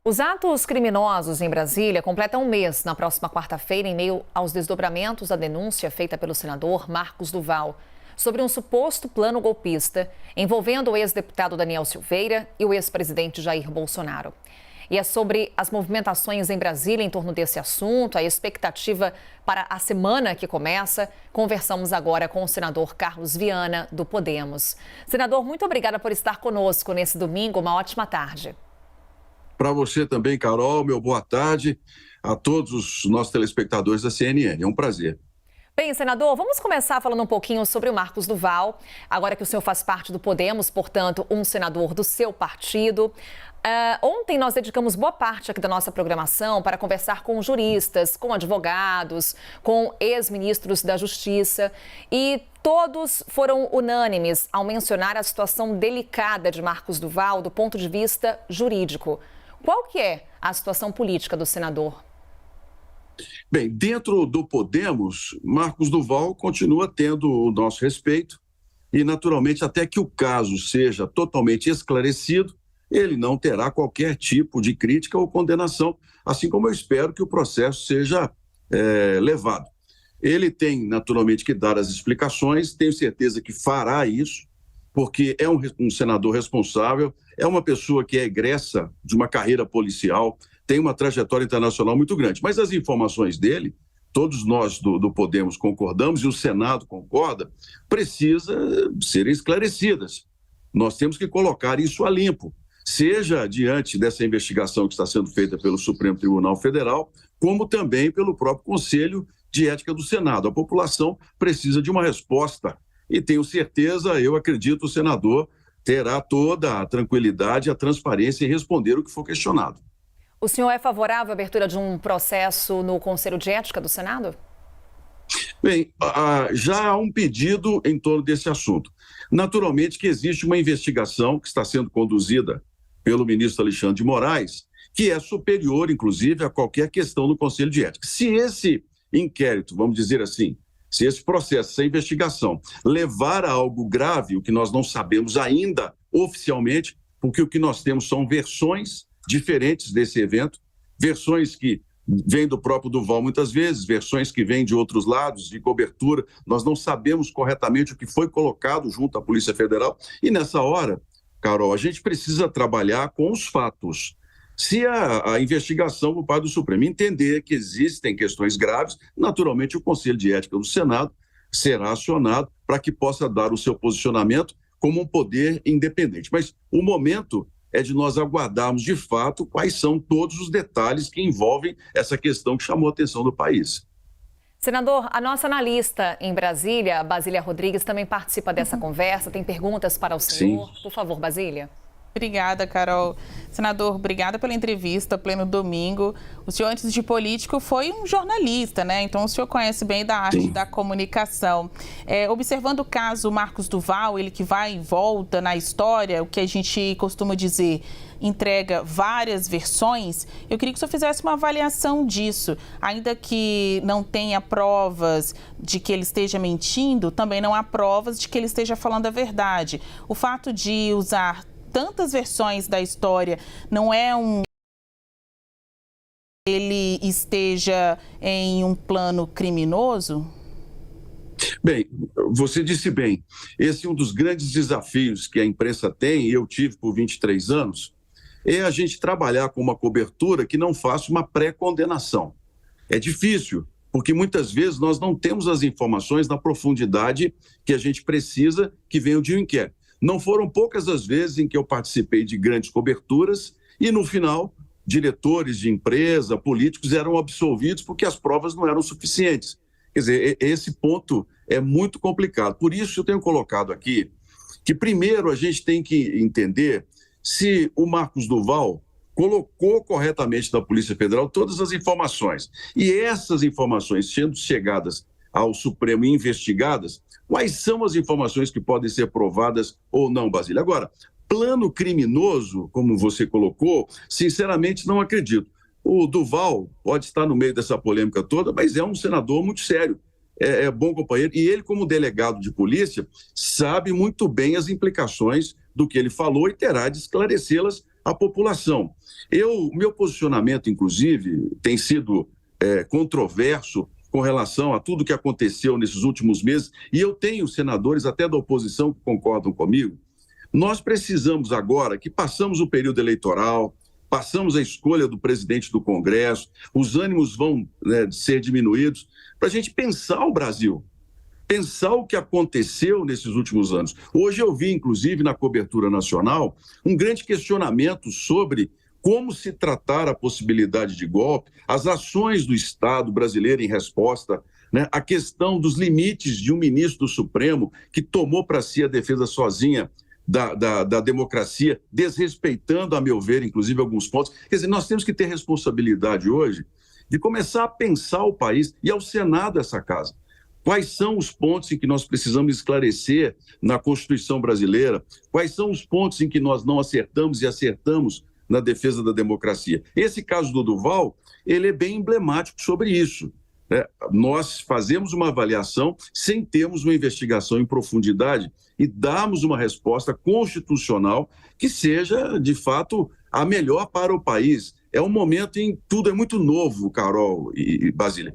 Os atos criminosos em Brasília completam um mês na próxima quarta-feira, em meio aos desdobramentos da denúncia feita pelo senador Marcos Duval sobre um suposto plano golpista envolvendo o ex-deputado Daniel Silveira e o ex-presidente Jair Bolsonaro. E é sobre as movimentações em Brasília em torno desse assunto, a expectativa para a semana que começa. Conversamos agora com o senador Carlos Viana, do Podemos. Senador, muito obrigada por estar conosco nesse domingo. Uma ótima tarde. Para você também, Carol, meu boa tarde a todos os nossos telespectadores da CNN. É um prazer. Bem, senador, vamos começar falando um pouquinho sobre o Marcos Duval, agora que o senhor faz parte do Podemos, portanto, um senador do seu partido. Ontem nós dedicamos boa parte aqui da nossa programação para conversar com juristas, com advogados, com ex-ministros da Justiça e todos foram unânimes ao mencionar a situação delicada de Marcos Duval do ponto de vista jurídico. Qual que é a situação política do senador? Bem, dentro do Podemos, Marcos Duval continua tendo o nosso respeito e, naturalmente, até que o caso seja totalmente esclarecido, ele não terá qualquer tipo de crítica ou condenação, assim como eu espero que o processo seja levado. Ele tem, naturalmente, que dar as explicações, tenho certeza que fará isso, porque é um senador responsável, é uma pessoa que é egressa de uma carreira policial, tem uma trajetória internacional muito grande. Mas as informações dele, todos nós do Podemos concordamos, e o Senado concorda, precisam ser esclarecidas. Nós temos que colocar isso a limpo, seja diante dessa investigação que está sendo feita pelo Supremo Tribunal Federal, como também pelo próprio Conselho de Ética do Senado. A população precisa de uma resposta e tenho certeza, eu acredito, o senador terá toda a tranquilidade, a transparência em responder o que for questionado. O senhor é favorável à abertura de um processo no Conselho de Ética do Senado? Bem, já há um pedido em torno desse assunto. Naturalmente que existe uma investigação que está sendo conduzida pelo ministro Alexandre de Moraes, que é superior, inclusive, a qualquer questão do Conselho de Ética. Se esse inquérito, vamos dizer assim, se esse processo, essa investigação levar a algo grave, o que nós não sabemos ainda oficialmente, porque o que nós temos são versões diferentes desse evento, versões que vêm do próprio Duval muitas vezes, versões que vêm de outros lados, de cobertura, nós não sabemos corretamente o que foi colocado junto à Polícia Federal, e nessa hora, Carol, a gente precisa trabalhar com os fatos. Se a investigação por parte do Supremo entender que existem questões graves, naturalmente o Conselho de Ética do Senado será acionado para que possa dar o seu posicionamento como um poder independente. Mas o momento é de nós aguardarmos de fato quais são todos os detalhes que envolvem essa questão que chamou a atenção do país. Senador, a nossa analista em Brasília, Basília Rodrigues, também participa dessa conversa, tem perguntas para o senhor. Sim. Por favor, Basília. Obrigada, Carol. Senador, obrigada pela entrevista, pleno domingo. O senhor, antes de político, foi um jornalista, né? Então, o senhor conhece bem da arte Sim. da comunicação. Observando o caso Marcos Duval, ele que vai e volta na história, o que a gente costuma dizer, entrega várias versões, eu queria que o senhor fizesse uma avaliação disso. Ainda que não tenha provas de que ele esteja mentindo, também não há provas de que ele esteja falando a verdade. O fato de usar tantas versões da história não é ele esteja em um plano criminoso? Bem, você disse bem, esse é um dos grandes desafios que a imprensa tem, e eu tive por 23 anos, é a gente trabalhar com uma cobertura que não faça uma pré-condenação. É difícil, porque muitas vezes nós não temos as informações na profundidade que a gente precisa que venham de um inquérito. Não foram poucas as vezes em que eu participei de grandes coberturas e, no final, diretores de empresa, políticos eram absolvidos porque as provas não eram suficientes. Quer dizer, esse ponto é muito complicado. Por isso, eu tenho colocado aqui que, primeiro, a gente tem que entender se o Marcos Duval colocou corretamente na Polícia Federal todas as informações. E essas informações, sendo chegadas ao Supremo e investigadas, quais são as informações que podem ser provadas ou não, Basília? Agora, plano criminoso, como você colocou, sinceramente não acredito. O Duval pode estar no meio dessa polêmica toda, mas é um senador muito sério, é bom companheiro, e ele, como delegado de polícia, sabe muito bem as implicações do que ele falou e terá de esclarecê-las a população. Meu posicionamento, inclusive, tem sido controverso com relação a tudo que aconteceu nesses últimos meses, e eu tenho senadores até da oposição que concordam comigo. Nós precisamos agora que passamos o período eleitoral, passamos a escolha do presidente do Congresso, os ânimos vão ser diminuídos, para a gente pensar o Brasil, pensar o que aconteceu nesses últimos anos. Hoje eu vi, inclusive, na cobertura nacional, um grande questionamento sobre como se tratar a possibilidade de golpe, as ações do Estado brasileiro em resposta, né, a questão dos limites de um ministro do Supremo que tomou para si a defesa sozinha da democracia, desrespeitando, a meu ver, inclusive, alguns pontos. Quer dizer, nós temos que ter responsabilidade hoje de começar a pensar o país e ao Senado essa casa. Quais são os pontos em que nós precisamos esclarecer na Constituição brasileira? Quais são os pontos em que nós não acertamos e acertamos na defesa da democracia? Esse caso do Duval, ele é bem emblemático sobre isso. Nós fazemos uma avaliação sem termos uma investigação em profundidade e darmos uma resposta constitucional que seja, de fato, a melhor para o país. É um momento em que tudo é muito novo, Carol e Basília.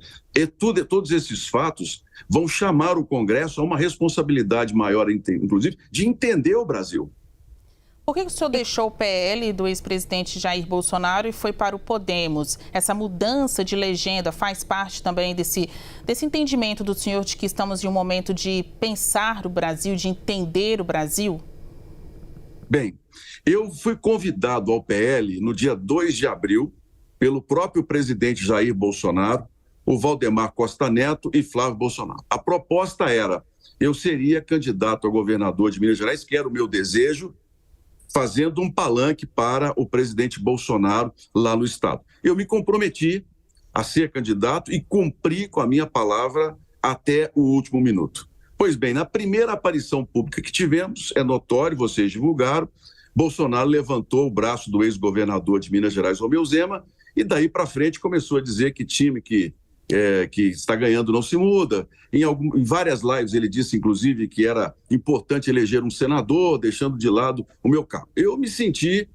Todos esses fatos vão chamar o Congresso a uma responsabilidade maior, inclusive, de entender o Brasil. Por que o senhor deixou o PL do ex-presidente Jair Bolsonaro e foi para o Podemos? Essa mudança de legenda faz parte também desse entendimento do senhor de que estamos em um momento de pensar o Brasil, de entender o Brasil? Bem, eu fui convidado ao PL no dia 2 de abril pelo próprio presidente Jair Bolsonaro, o Valdemar Costa Neto e Flávio Bolsonaro. A proposta era, eu seria candidato a governador de Minas Gerais, que era o meu desejo, fazendo um palanque para o presidente Bolsonaro lá no estado. Eu me comprometi a ser candidato e cumpri com a minha palavra até o último minuto. Pois bem, na primeira aparição pública que tivemos, é notório, vocês divulgaram, Bolsonaro levantou o braço do ex-governador de Minas Gerais, Romeu Zema, e daí para frente começou a dizer que time que está ganhando não se muda. Em várias lives ele disse, inclusive, que era importante eleger um senador, deixando de lado o meu cargo. Eu me senti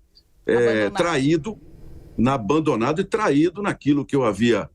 abandonado e traído naquilo que eu havia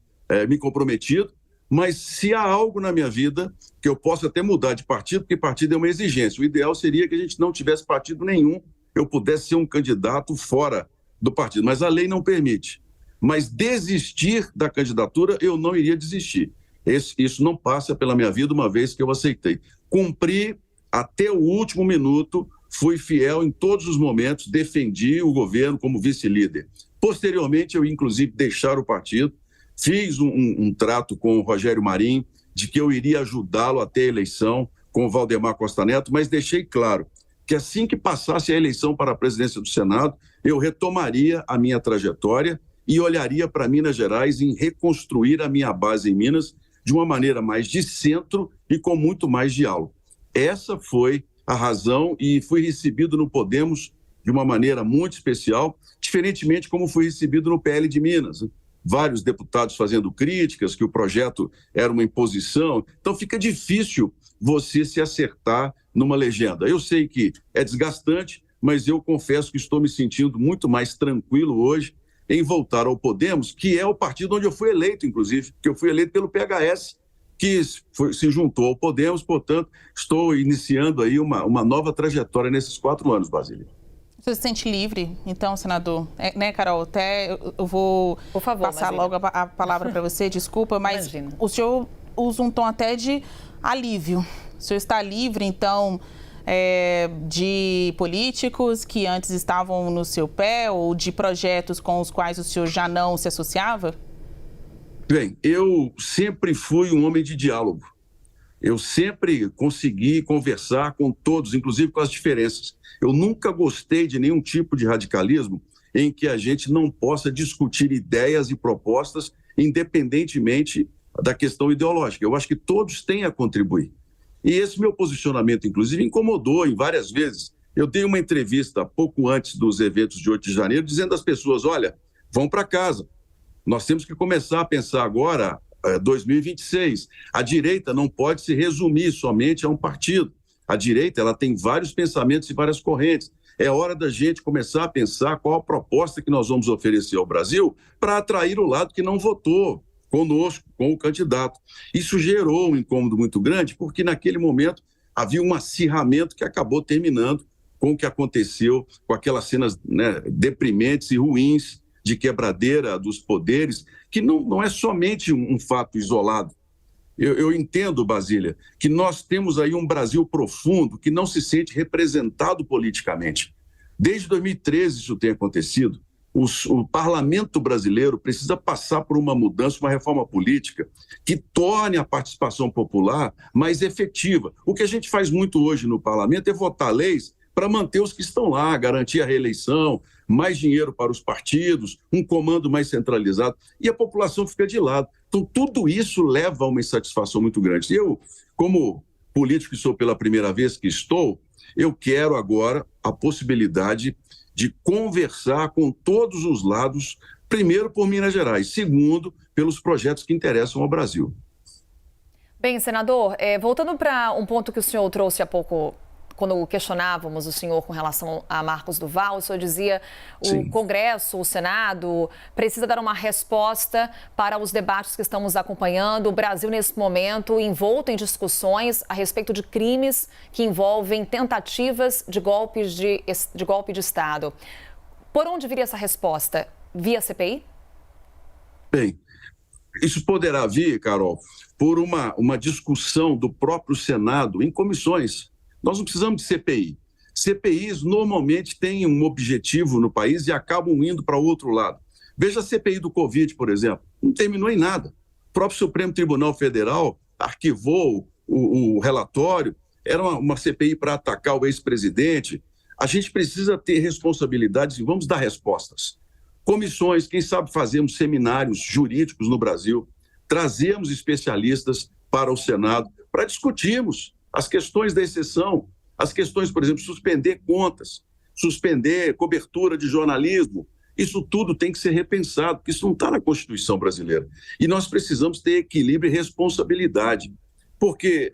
me comprometido, mas se há algo na minha vida que eu possa até mudar de partido, porque partido é uma exigência. O ideal seria que a gente não tivesse partido nenhum, eu pudesse ser um candidato fora do partido, mas a lei não permite. Mas desistir da candidatura, eu não iria desistir. Isso não passa pela minha vida, uma vez que eu aceitei. Cumpri até o último minuto, fui fiel em todos os momentos, defendi o governo como vice-líder. Posteriormente, eu inclusive deixar o partido, fiz um trato com o Rogério Marinho, de que eu iria ajudá-lo até a eleição com o Valdemar Costa Neto, mas deixei claro que assim que passasse a eleição para a presidência do Senado, eu retomaria a minha trajetória e olharia para Minas Gerais em reconstruir a minha base em Minas de uma maneira mais de centro e com muito mais diálogo. Essa foi a razão e fui recebido no Podemos de uma maneira muito especial, diferentemente como fui recebido no PL de Minas. Vários deputados fazendo críticas, que o projeto era uma imposição. Então fica difícil você se acertar numa legenda. Eu sei que é desgastante, mas eu confesso que estou me sentindo muito mais tranquilo hoje em voltar ao Podemos, que é o partido onde eu fui eleito, inclusive, que eu fui eleito pelo PHS, que se juntou ao Podemos, portanto, estou iniciando aí uma nova trajetória nesses 4 anos, Basília. Você se sente livre, então, senador? Né, Carol? Até eu vou passar logo a palavra para você, desculpa, mas imagina. O senhor usa um tom até de alívio. O senhor está livre, então, de políticos que antes estavam no seu pé ou de projetos com os quais o senhor já não se associava? Bem, eu sempre fui um homem de diálogo. Eu sempre consegui conversar com todos, inclusive com as diferenças. Eu nunca gostei de nenhum tipo de radicalismo em que a gente não possa discutir ideias e propostas independentemente da questão ideológica. Eu acho que todos têm a contribuir. E esse meu posicionamento, inclusive, incomodou em várias vezes. Eu dei uma entrevista pouco antes dos eventos de 8 de janeiro, dizendo às pessoas, olha, vão para casa. Nós temos que começar a pensar agora 2026. A direita não pode se resumir somente a um partido. A direita ela tem vários pensamentos e várias correntes. É hora da gente começar a pensar qual a proposta que nós vamos oferecer ao Brasil para atrair o lado que não votou conosco, com o candidato. Isso gerou um incômodo muito grande, porque naquele momento havia um acirramento que acabou terminando com o que aconteceu, com aquelas cenas, né, deprimentes e ruins de quebradeira dos poderes, que não é somente um fato isolado. Eu entendo, Basília, que nós temos aí um Brasil profundo que não se sente representado politicamente. Desde 2013 isso tem acontecido. O parlamento brasileiro precisa passar por uma mudança, uma reforma política que torne a participação popular mais efetiva. O que a gente faz muito hoje no parlamento é votar leis para manter os que estão lá, garantir a reeleição, mais dinheiro para os partidos, um comando mais centralizado, e a população fica de lado. Então, tudo isso leva a uma insatisfação muito grande. Eu, como político que sou pela primeira vez que estou, eu quero agora a possibilidade de conversar com todos os lados, primeiro por Minas Gerais, segundo pelos projetos que interessam ao Brasil. Bem, senador, voltando para um ponto que o senhor trouxe há pouco, quando questionávamos o senhor com relação a Marcos do Val, o senhor dizia o Congresso, o Senado, precisa dar uma resposta para os debates que estamos acompanhando. O Brasil, nesse momento, envolto em discussões a respeito de crimes que envolvem tentativas de golpe de Estado. Por onde viria essa resposta? Via CPI? Bem, isso poderá vir, Carol, por uma discussão do próprio Senado em comissões. Nós não precisamos de CPI. CPIs normalmente têm um objetivo no país e acabam indo para o outro lado. Veja a CPI do Covid, por exemplo. Não terminou em nada. O próprio Supremo Tribunal Federal arquivou o relatório. Era uma CPI para atacar o ex-presidente. A gente precisa ter responsabilidades e vamos dar respostas. Comissões, quem sabe fazemos seminários jurídicos no Brasil, trazemos especialistas para o Senado para discutirmos as questões da exceção, as questões, por exemplo, suspender contas, suspender cobertura de jornalismo. Isso tudo tem que ser repensado, porque isso não está na Constituição brasileira. E nós precisamos ter equilíbrio e responsabilidade, porque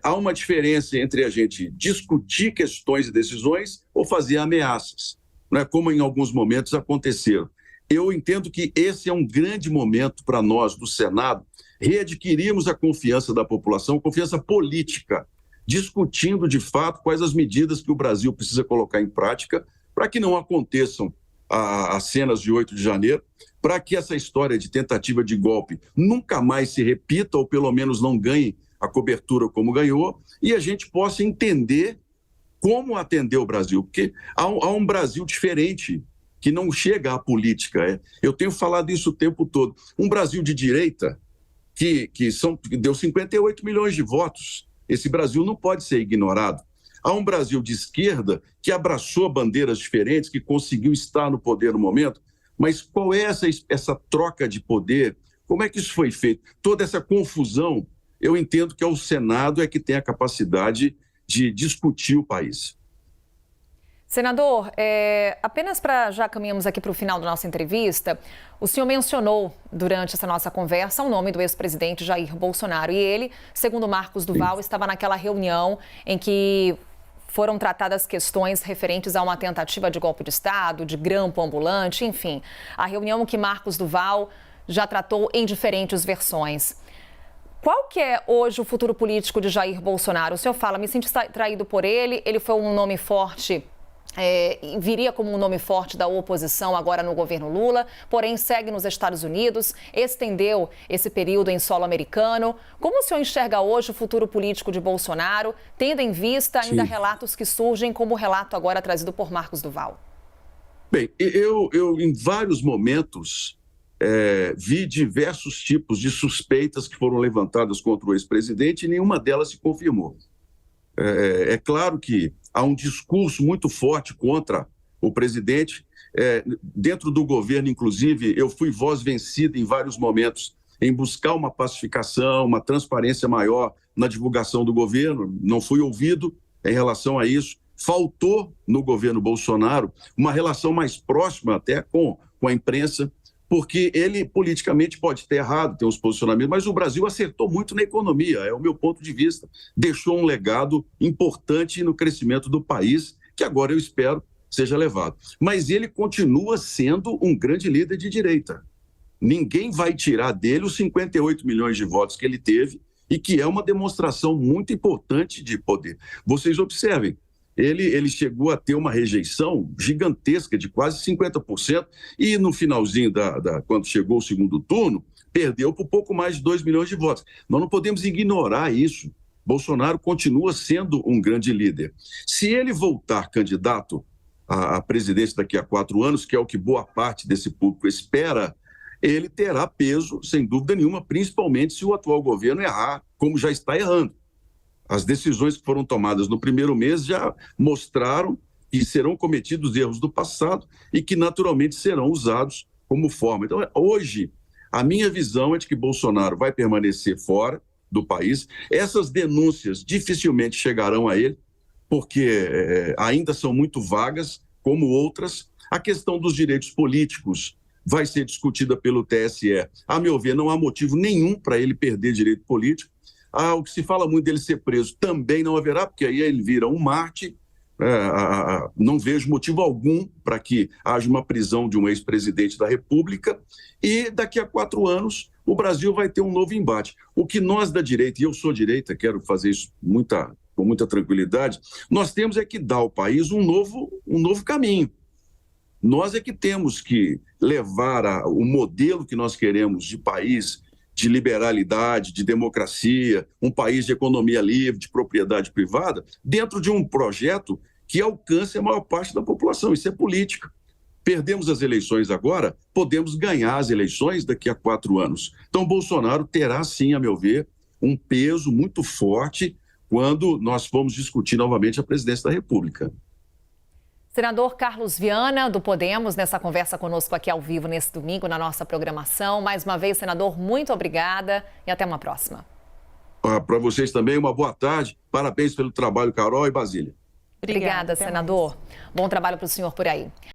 há uma diferença entre a gente discutir questões e decisões ou fazer ameaças, né, como em alguns momentos aconteceram. Eu entendo que esse é um grande momento para nós, do Senado, readquirirmos a confiança da população, confiança política, discutindo de fato quais as medidas que o Brasil precisa colocar em prática para que não aconteçam as cenas de 8 de janeiro, para que essa história de tentativa de golpe nunca mais se repita ou pelo menos não ganhe a cobertura como ganhou e a gente possa entender como atender o Brasil, porque há um Brasil diferente que não chega à política. Eu tenho falado isso o tempo todo. Um Brasil de direita que deu 58 milhões de votos. Esse Brasil não pode ser ignorado. Há um Brasil de esquerda que abraçou bandeiras diferentes, que conseguiu estar no poder no momento, mas qual é essa troca de poder? Como é que isso foi feito? Toda essa confusão, eu entendo que é o Senado que tem a capacidade de discutir o país. Senador, apenas já caminhamos aqui para o final da nossa entrevista, o senhor mencionou durante essa nossa conversa o nome do ex-presidente Jair Bolsonaro e ele, segundo Marcos do Val, estava naquela reunião em que foram tratadas questões referentes a uma tentativa de golpe de Estado, de grampo ambulante, enfim, a reunião que Marcos do Val já tratou em diferentes versões. Qual que é hoje o futuro político de Jair Bolsonaro? O senhor fala, me senti traído por ele foi um nome forte, viria como um nome forte da oposição agora no governo Lula, porém segue nos Estados Unidos, estendeu esse período em solo americano. Como o senhor enxerga hoje o futuro político de Bolsonaro, tendo em vista ainda relatos que surgem, como o relato agora trazido por Marcos do Val? Bem, eu em vários momentos vi diversos tipos de suspeitas que foram levantadas contra o ex-presidente e nenhuma delas se confirmou. É claro que há um discurso muito forte contra o presidente. Dentro do governo, inclusive, eu fui voz vencida em vários momentos em buscar uma pacificação, uma transparência maior na divulgação do governo. Não fui ouvido em relação a isso. Faltou no governo Bolsonaro uma relação mais próxima até com a imprensa, porque ele politicamente pode ter errado, tem uns posicionamentos, mas o Brasil acertou muito na economia, é o meu ponto de vista. Deixou um legado importante no crescimento do país, que agora eu espero seja levado. Mas ele continua sendo um grande líder de direita. Ninguém vai tirar dele os 58 milhões de votos que ele teve e que é uma demonstração muito importante de poder. Vocês observem, ele chegou a ter uma rejeição gigantesca de quase 50% e no finalzinho, quando chegou o segundo turno, perdeu por pouco mais de 2 milhões de votos. Nós não podemos ignorar isso. Bolsonaro continua sendo um grande líder. Se ele voltar candidato à presidência daqui a 4 anos, que é o que boa parte desse público espera, ele terá peso, sem dúvida nenhuma, principalmente se o atual governo errar, como já está errando. As decisões que foram tomadas no primeiro mês já mostraram que serão cometidos erros do passado e que naturalmente serão usados como forma. Então, hoje, a minha visão é de que Bolsonaro vai permanecer fora do país. Essas denúncias dificilmente chegarão a ele, porque ainda são muito vagas, como outras. A questão dos direitos políticos vai ser discutida pelo TSE. A meu ver, não há motivo nenhum para ele perder direito político. O que se fala muito dele ser preso também não haverá, porque aí ele vira um Marte. Não vejo motivo algum para que haja uma prisão de um ex-presidente da República. E daqui a 4 anos o Brasil vai ter um novo embate. O que nós da direita, e eu sou direita, quero fazer isso com muita tranquilidade, nós temos é que dar ao país um novo caminho. Nós é que temos que levar o modelo que nós queremos de país, de liberalidade, de democracia, um país de economia livre, de propriedade privada, dentro de um projeto que alcance a maior parte da população. Isso é política. Perdemos as eleições agora, podemos ganhar as eleições daqui a 4 anos. Então, Bolsonaro terá, sim, a meu ver, um peso muito forte quando nós formos discutir novamente a presidência da República. Senador Carlos Viana, do Podemos, nessa conversa conosco aqui ao vivo nesse domingo, na nossa programação. Mais uma vez, senador, muito obrigada e até uma próxima. Para vocês também, uma boa tarde. Parabéns pelo trabalho, Carol e Basília. Obrigada, senador. Bom trabalho para o senhor por aí.